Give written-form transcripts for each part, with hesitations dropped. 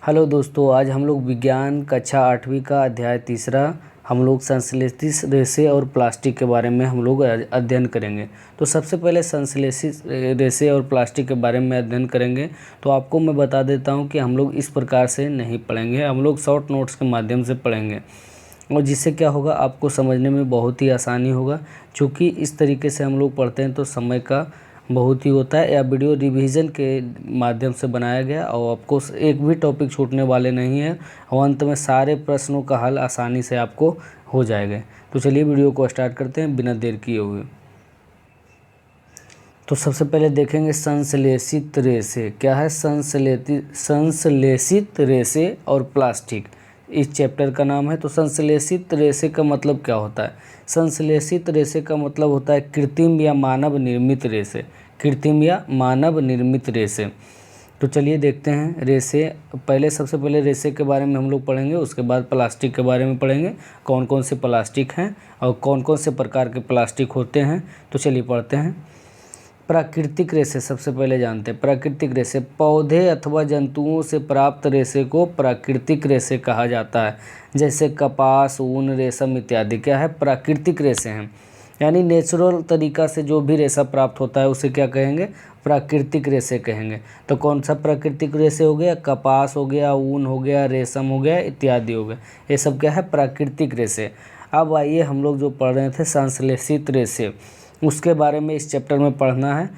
Hello दोस्तों, आज हम लोग विज्ञान कक्षा 8वीं का अध्याय तीसरा हम लोग संश्लेषित रेशे और प्लास्टिक के बारे में हम लोग अध्ययन करेंगे। तो सबसे पहले संश्लेषित रेशे और प्लास्टिक के बारे में अध्ययन करेंगे। तो आपको मैं बता देता हूं कि हम लोग इस प्रकार से नहीं पढ़ेंगे, हम लोग शॉर्ट नोट्स के माध्यम से पढ़ेंगे और जिससे क्या होगा, आपको समझने में बहुत ही आसानी होगा। क्योंकि इस तरीके से हम लोग पढ़ते हैं तो समय का बहुत ही होता है। यह वीडियो रिवीजन के माध्यम से बनाया गया और आपको एक भी टॉपिक छूटने वाले नहीं है और अंत में सारे प्रश्नों का हल आसानी से आपको हो जाएगा। तो चलिए वीडियो को स्टार्ट करते हैं बिना देर किए हुए। तो सबसे पहले देखेंगे संश्लेषित रेशे क्या है। संश्लेषित रेशे और प्लास्टिक इस चैप्टर का नाम है। तो संश्लेषित रेशे का मतलब क्या होता है? संश्लेषित रेशे का मतलब होता है कृत्रिम या मानव निर्मित रेशे। कृत्रिम या मानव निर्मित रेशे। तो चलिए देखते हैं रेशे। सबसे पहले रेशे के बारे में हम लोग पढ़ेंगे, उसके बाद प्लास्टिक के बारे में पढ़ेंगे, कौन कौन से प्लास्टिक हैं और कौन कौन से प्रकार के प्लास्टिक होते हैं। तो चलिए पढ़ते हैं। प्राकृतिक रेशे सबसे पहले जानते हैं। प्राकृतिक रेशे पौधे अथवा जंतुओं से प्राप्त रेशे को प्राकृतिक रेशे कहा जाता है। जैसे कपास, ऊन, रेशम इत्यादि क्या है? प्राकृतिक रेशे हैं। यानी नेचुरल तरीका से जो भी रेशा प्राप्त होता है उसे क्या कहेंगे? प्राकृतिक रेशे कहेंगे। तो कौन सा प्राकृतिक रेशे हो गया? कपास हो गया, ऊन हो गया, रेशम हो गया इत्यादि हो गया। ये सब क्या है? प्राकृतिक रेशे। अब आइए हम लोग जो पढ़ रहे थे संश्लेषित रेशे, उसके बारे में इस चैप्टर में पढ़ना है।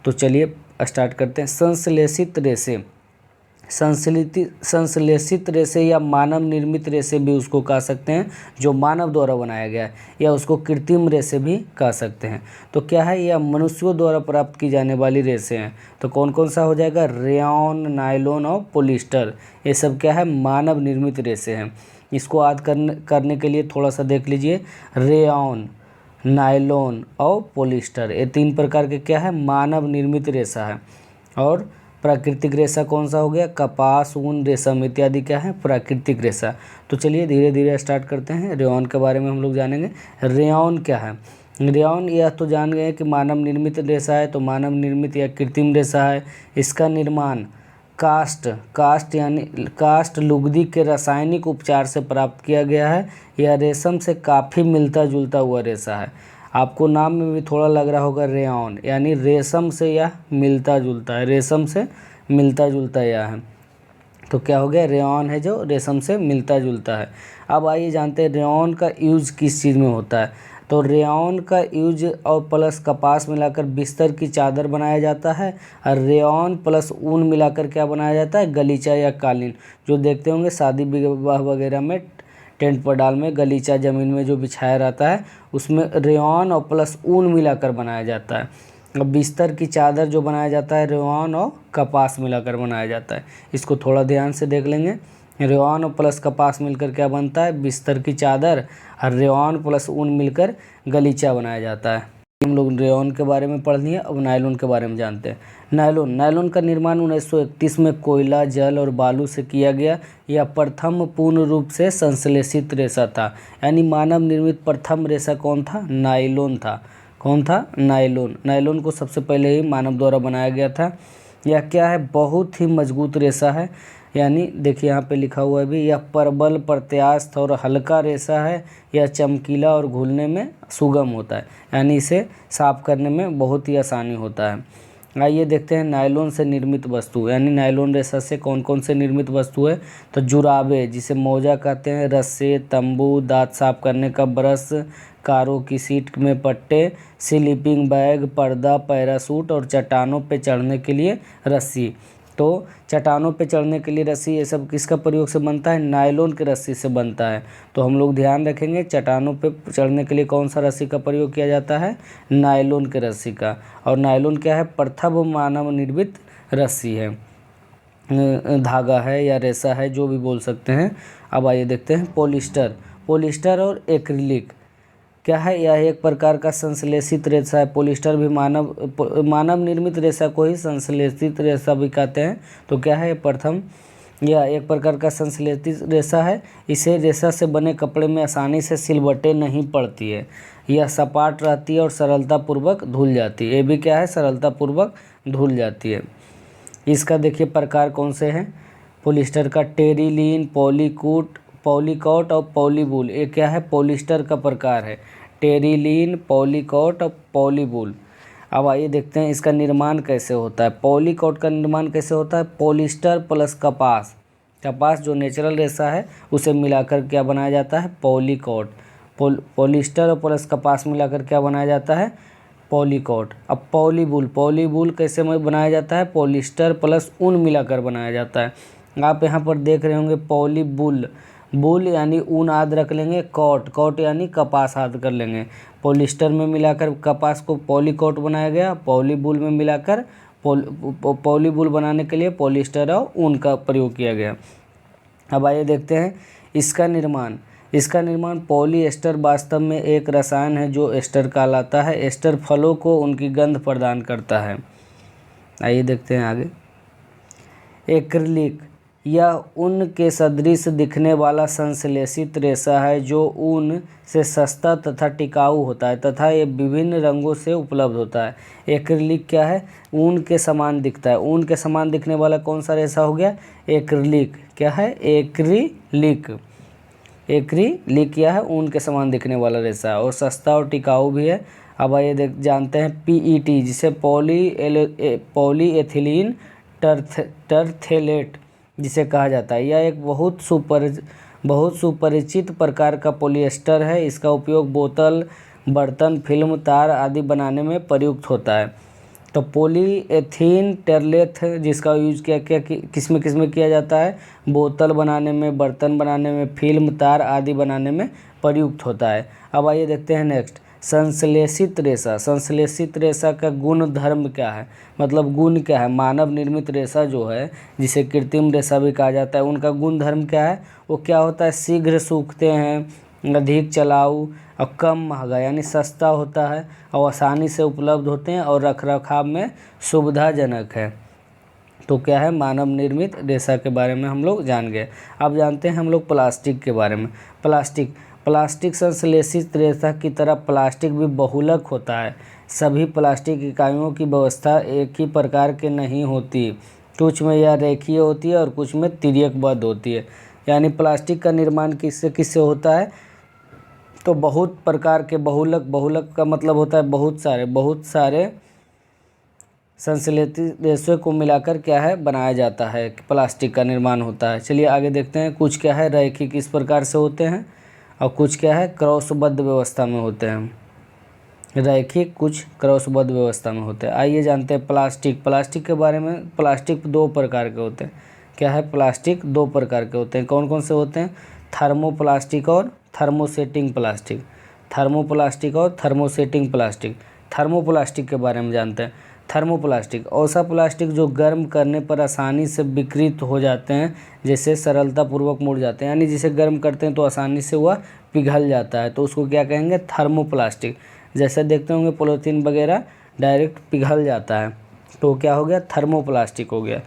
तो चलिए स्टार्ट करते हैं। संश्लेषित रेशे, संश्लेषित रेशे या मानव निर्मित रेशे भी उसको कह सकते हैं जो मानव द्वारा बनाया गया है, या उसको कृत्रिम रेशे भी कह सकते हैं। तो क्या है? यह मनुष्यों द्वारा प्राप्त की जाने वाली रेशे हैं। तो कौन कौन सा हो जाएगा? रेयॉन, नायलॉन और पॉलिएस्टर। ये सब क्या है? मानव निर्मित रेशे हैं। इसको याद करने के लिए थोड़ा सा देख लीजिए। रेयॉन, नायलॉन और पॉलिएस्टर, ये तीन प्रकार के क्या है? मानव निर्मित रेशा है। और प्राकृतिक रेशा कौन सा हो गया? कपास, ऊन, रेशम इत्यादि क्या है? प्राकृतिक रेशा। तो चलिए धीरे धीरे स्टार्ट करते हैं। रेयॉन के बारे में हम लोग जानेंगे। रेयॉन क्या है? रेयॉन यह तो जान गए कि मानव निर्मित रेशा है। तो मानव निर्मित या कृत्रिम रेशा है। इसका निर्माण कास्ट लुगदी के रासायनिक उपचार से प्राप्त किया गया है। यह रेशम से काफ़ी मिलता जुलता हुआ रेशा है। आपको नाम में भी थोड़ा लग रहा होगा रेयॉन, यानी रेशम से यह मिलता जुलता है। रेशम से मिलता जुलता यह है। तो क्या हो गया? रेयॉन है जो रेशम से मिलता जुलता है। अब आइए जानते हैं रेयॉन का यूज किस चीज़ में होता है। तो रेयॉन का यूज और प्लस कपास मिलाकर बिस्तर की चादर बनाया जाता है। और रेयॉन प्लस ऊन मिलाकर क्या बनाया जाता है? गलीचा या कालीन। जो देखते होंगे शादी विवाह वगैरह में टेंट पंडाल में गलीचा ज़मीन में जो बिछाया रहता है, उसमें रेयॉन और प्लस ऊन मिलाकर बनाया जाता है। अब बिस्तर की चादर जो बनाया जाता है रेयॉन और कपास मिलाकर बनाया जाता है। इसको थोड़ा ध्यान से देख लेंगे। रेयॉन और प्लस कपास मिलकर क्या बनता है? बिस्तर की चादर। और रेयॉन प्लस ऊन मिलकर गलीचा बनाया जाता है। हम लोग रेयॉन के बारे में पढ़ लिए। अब नायलॉन के बारे में जानते हैं। नायलॉन का निर्माण 1931 में कोयला, जल और बालू से किया गया। यह प्रथम पूर्ण रूप से संश्लेषित रेशा था। यानी मानव निर्मित प्रथम रेशा कौन था? नायलॉन था। कौन था? नायलॉन। नायलॉन को सबसे पहले ही मानव द्वारा बनाया गया था। यह क्या है? बहुत ही मजबूत रेशा है। यानी देखिए यहाँ पे लिखा हुआ है भी, यह प्रबल, प्रत्यास्थ और हल्का रेशा है। यह चमकीला और घुलने में सुगम होता है। यानी इसे साफ करने में बहुत ही आसानी होता है। आइए देखते हैं नायलॉन से निर्मित वस्तु, यानी नायलॉन रेशा से कौन कौन से निर्मित वस्तु है। तो जुराबे जिसे मोजा कहते हैं, रस्से, तंबू, दांत साफ करने का ब्रश, कारों की सीट में पट्टे, स्लीपिंग बैग, पर्दा, पैरासूट और चट्टानों पे चढ़ने के लिए रस्सी। तो चट्टानों पे चढ़ने के लिए रस्सी, ये सब किसका प्रयोग से बनता है? नायलॉन की रस्सी से बनता है। तो हम लोग ध्यान रखेंगे चट्टानों पे चढ़ने के लिए कौन सा रस्सी का प्रयोग किया जाता है? नायलॉन के रस्सी का। और नायलॉन क्या है? प्रथम मानव निर्मित रस्सी है, धागा है या रेशा है, जो भी बोल सकते हैं। अब आइए देखते हैं पॉलिएस्टर और एक्रिलिक क्या है? यह एक प्रकार का संश्लेषित रेशा है। पॉलिएस्टर भी मानव निर्मित रेशा को ही संश्लेषित रेशा भी कहते हैं। तो क्या है? यह एक प्रकार का संश्लेषित रेशा है। इसे रेशा से बने कपड़े में आसानी से सिलवटें नहीं पड़ती है। यह सपाट रहती है और सरलतापूर्वक धुल जाती है। ये भी क्या है? सरलतापूर्वक धुल जाती है। इसका देखिए प्रकार कौन से हैं। पॉलिस्टर का टेरिलीन, पॉलीकॉट और पॉलीवूल, ये क्या है, पॉलिस्टर का प्रकार है। टेरिलीन, पॉलीकॉट और पॉलीवूल। अब आइए देखते हैं इसका निर्माण कैसे होता है। पॉलीकॉट का निर्माण कैसे होता है, पॉलिस्टर प्लस कपास, कपास जो नेचुरल रेशा है उसे मिलाकर क्या बनाया जाता है, पॉलीकॉट। पॉलिस्टर और प्लस कपास मिलाकर क्या बनाया जाता है, पॉलीकॉट। अब पॉलीवूल कैसे में बनाया जाता है, पॉलिस्टर प्लस ऊन मिलाकर बनाया जाता है। आप यहाँ पर देख रहे होंगे पॉलीवूल, वूल यानी ऊन आद रख लेंगे, कॉट यानी कपास आद कर लेंगे। पॉलिस्टर में मिलाकर कपास को पॉलीकॉट बनाया गया, पॉलीवूल में मिलाकर पॉलीवूल बनाने के लिए पॉलिस्टर और ऊन का प्रयोग किया गया। अब आइए देखते हैं इसका निर्माण पॉलीएस्टर वास्तव में एक रसायन है जो एस्टर कहलाता है। एस्टर फलों को उनकी गंध प्रदान करता है। आइए देखते हैं आगे। एक्रिलिक, यह ऊन के सदृश दिखने वाला संश्लेषित रेशा है जो ऊन से सस्ता तथा टिकाऊ होता है तथा ये विभिन्न रंगों से उपलब्ध होता है। एक्रिलिक क्या है, ऊन के समान दिखता है। ऊन के समान दिखने वाला कौन सा रेशा हो गया, एक्रिलिक। क्या है, एक्रिलिक। एक्रिलिक क्या है, ऊन के समान दिखने वाला रेशा है और सस्ता और टिकाऊ भी है। अब आइए जानते हैं पीईटी, जिसे पॉलीएथिलीन टरथेलेट जिसे कहा जाता है। यह एक बहुत सुपरिचित प्रकार का पॉलिएस्टर है। इसका उपयोग बोतल, बर्तन, फिल्म, तार आदि बनाने में प्रयुक्त होता है। तो पॉलीएथीन टेरलेथ जिसका यूज किस में किया जाता है, बोतल बनाने में, बर्तन बनाने में, फिल्म, तार आदि बनाने में प्रयुक्त होता है। अब आइए देखते हैं नेक्स्ट, संश्लेषित रेशा का गुण धर्म क्या है, मतलब गुण क्या है। मानव निर्मित रेशा जो है, जिसे कृत्रिम रेशा भी कहा जाता है, उनका गुण धर्म क्या है, वो क्या होता है, शीघ्र सूखते हैं, अधिक चलाऊ और कम महंगा यानी सस्ता होता है और आसानी से उपलब्ध होते हैं और रखरखाव में सुविधाजनक है। तो क्या है, मानव निर्मित रेशा के बारे में हम लोग जान गए। अब जानते हैं हम लोग प्लास्टिक के बारे में। प्लास्टिक संश्लेषित रेशा की तरह प्लास्टिक भी बहुलक होता है। सभी प्लास्टिक इकाइयों की व्यवस्था एक ही प्रकार के नहीं होती, कुछ में यह रेखीय होती है और कुछ में तिर्यकबद्ध होती है। यानी प्लास्टिक का निर्माण किससे होता है, तो बहुत प्रकार के बहुलक का मतलब होता है बहुत सारे संश्लेषित रेशे को मिलाकर क्या है, बनाया जाता है, प्लास्टिक का निर्माण होता है। चलिए आगे देखते हैं। कुछ क्या है रैखिक इस प्रकार से होते हैं और कुछ क्या है क्रॉसबद्ध व्यवस्था में होते हैं। रैखिक, कुछ क्रॉसबद्ध व्यवस्था में होते हैं। आइए जानते हैं प्लास्टिक के बारे में। प्लास्टिक दो प्रकार के होते हैं। क्या है, प्लास्टिक दो प्रकार के होते हैं। कौन कौन से होते हैं, थर्मोप्लास्टिक और थर्मोसेटिंग प्लास्टिक। थर्मोप्लास्टिक और थर्मोसेटिंग प्लास्टिक। थर्मोप्लास्टिक के बारे में जानते हैं। थर्मोप्लास्टिक ऐसा प्लास्टिक जो गर्म करने पर आसानी से विकृत हो जाते हैं, जैसे सरलतापूर्वक मुड़ जाते हैं, यानी जिसे गर्म करते हैं तो आसानी से वह पिघल जाता है, तो उसको क्या कहेंगे, थर्मोप्लास्टिक। जैसे देखते होंगे पॉलीथीन वगैरह डायरेक्ट पिघल जाता है, तो क्या हो गया, थर्मोप्लास्टिक हो गया।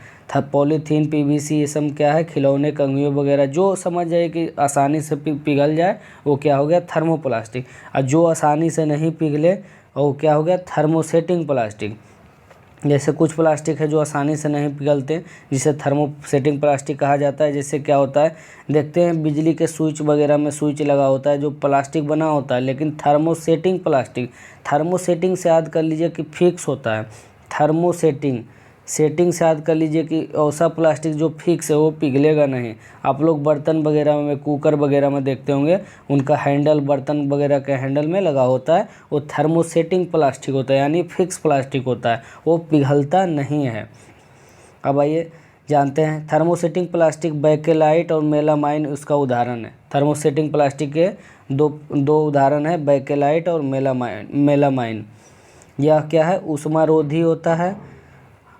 पॉलीथीन, पीवीसी, ये सब क्या है, खिलौने, कंघियों वगैरह जो समझ जाए कि आसानी से पिघल जाए, वो क्या हो गया, थर्मोप्लास्टिक। और जो आसानी से नहीं पिघले वो क्या हो गया, थर्मोसेटिंग प्लास्टिक। जैसे कुछ प्लास्टिक है जो आसानी से नहीं पिघलते, जिसे थर्मोसेटिंग प्लास्टिक कहा जाता है। जैसे क्या होता है, देखते हैं बिजली के स्विच वगैरह में स्विच लगा होता है जो प्लास्टिक बना होता है, लेकिन थर्मोसेटिंग प्लास्टिक, थर्मोसेटिंग से याद कर लीजिए कि फिक्स होता है। थर्मोसेटिंग सेटिंग से याद कर लीजिए कि ऐसा प्लास्टिक जो फिक्स है, वो पिघलेगा नहीं। आप लोग बर्तन वगैरह में, कुकर वगैरह में देखते होंगे, उनका हैंडल बर्तन वगैरह के हैंडल में लगा होता है, वो थर्मोसेटिंग प्लास्टिक होता है, यानी फिक्स प्लास्टिक होता है, वो पिघलता नहीं है। अब आइए जानते हैं थर्मोसेटिंग प्लास्टिक बेकेलाइट और मेलामाइन उसका उदाहरण है। थर्मोसेटिंग प्लास्टिक के दो उदाहरण है, बेकेलाइट और मेलामाइन। यह क्या है, ऊष्मारोधी होता है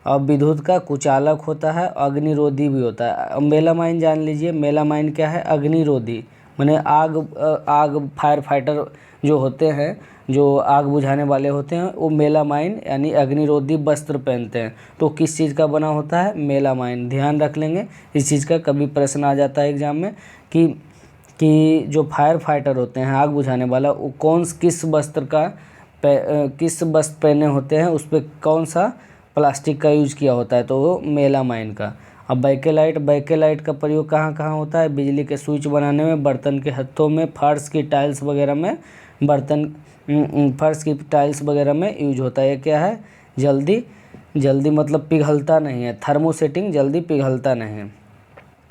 और विद्युत का कुचालक होता है, अग्निरोधी भी होता है। मेलामाइन जान लीजिए, मेलामाइन क्या है, अग्निरोधी, माने आग फायर फाइटर जो होते हैं, जो आग बुझाने वाले होते हैं, वो मेलामाइन यानी अग्निरोधी वस्त्र पहनते हैं। तो किस चीज़ का बना होता है, मेलामाइन। ध्यान रख लेंगे इस चीज़ का, कभी प्रश्न आ जाता है एग्जाम में कि जो फायर फाइटर होते हैं, आग बुझाने वाला, वो किस वस्त्र पहने होते हैं, उस पर कौन सा प्लास्टिक का यूज किया होता है, तो वो मेलामाइन का। अब बैकेलाइट का प्रयोग कहाँ कहाँ होता है? बिजली के स्विच बनाने में, बर्तन के हत्थों में, फर्श की टाइल्स वगैरह में, फर्श की टाइल्स वगैरह में यूज होता है। ये क्या है? जल्दी मतलब पिघलता नहीं है, थर्मोसेटिंग, जल्दी पिघलता नहीं है।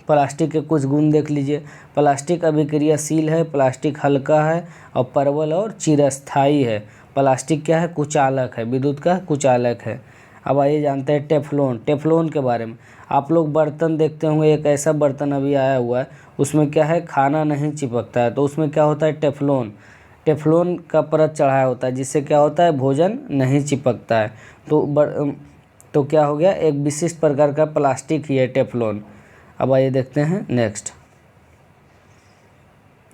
प्लास्टिक के कुछ गुण देख लीजिए। प्लास्टिक अभिक्रियाशील है, प्लास्टिक हल्का है और प्रबल और चिरस्थायी है। प्लास्टिक क्या है? कुचालक है, विद्युत का कुचालक है। अब आइए जानते हैं टेफ्लॉन के बारे में। आप लोग बर्तन देखते होंगे, एक ऐसा बर्तन अभी आया हुआ है, उसमें क्या है? खाना नहीं चिपकता है, तो उसमें क्या होता है? टेफ्लॉन का परत चढ़ाया होता है, जिससे क्या होता है? भोजन नहीं चिपकता है। तो क्या हो गया? एक विशिष्ट प्रकार का प्लास्टिक ही है टेफ्लॉन। अब आइए देखते हैं नेक्स्ट,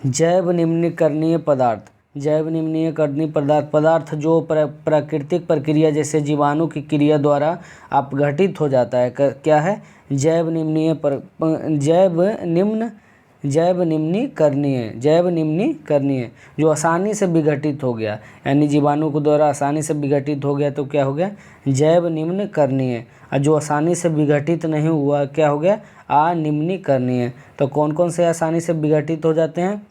जैव निम्नीकरणीय पदार्थ जो प्राकृतिक प्रक्रिया जैसे जीवाणु की क्रिया द्वारा अपघटित हो जाता है, क्या है? जैव निम्नीकरणीय, जो आसानी से विघटित हो गया, यानी जीवाणु के द्वारा आसानी से विघटित हो गया, तो क्या हो गया? जैव निम्नीकरणीय। और जो आसानी से विघटित नहीं हुआ, क्या हो गया? अनिम्नीकरणीय। तो कौन कौन से आसानी से विघटित हो जाते हैं?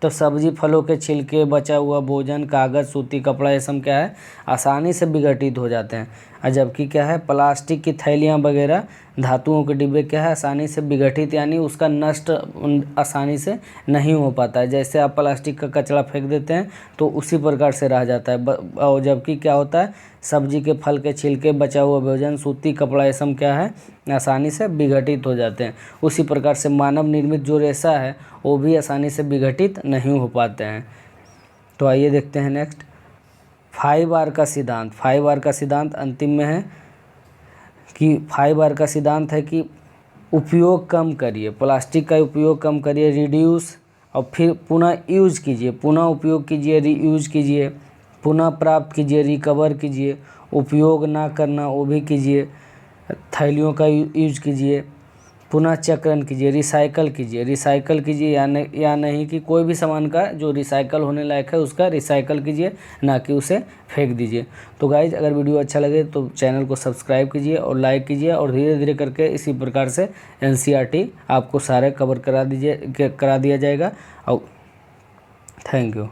तो सब्जी, फलों के छिलके, बचा हुआ भोजन, कागज़, सूती कपड़ा, ये सब क्या है? आसानी से विघटित हो जाते हैं। और जबकि क्या है? प्लास्टिक की थैलियाँ वगैरह, धातुओं के डिब्बे क्या है? आसानी से विघटित, यानी उसका नष्ट आसानी से नहीं हो पाता है। जैसे आप प्लास्टिक का कचरा फेंक देते हैं तो उसी प्रकार से रह जाता है। और जबकि क्या होता है? सब्जी के, फल के छिलके, बचा हुआ भोजन, सूती कपड़ा, ये सब क्या है? आसानी से विघटित हो जाते हैं। उसी प्रकार से मानव निर्मित जो रेशा है वो भी आसानी से विघटित नहीं हो पाते हैं। तो आइए देखते हैं नेक्स्ट, 5R का सिद्धांत अंतिम में है कि 5R का सिद्धांत है कि उपयोग कम करिए, प्लास्टिक का उपयोग कम करिए, रिड्यूस, और फिर पुनः यूज कीजिए, पुनः उपयोग कीजिए, रीयूज कीजिए, पुनः प्राप्त कीजिए, रिकवर कीजिए, उपयोग ना करना वो भी कीजिए, थैलियों का यूज कीजिए, पुनः चक्रण कीजिए, रिसाइकल कीजिए, या नहीं कि कोई भी सामान का जो रिसाइकल होने लायक है उसका रिसाइकल कीजिए, ना कि उसे फेंक दीजिए। तो गाइज, अगर वीडियो अच्छा लगे तो चैनल को सब्सक्राइब कीजिए और लाइक कीजिए, और धीरे धीरे करके इसी प्रकार से NCERT आपको सारे कवर करा दिया जाएगा। और थैंक यू।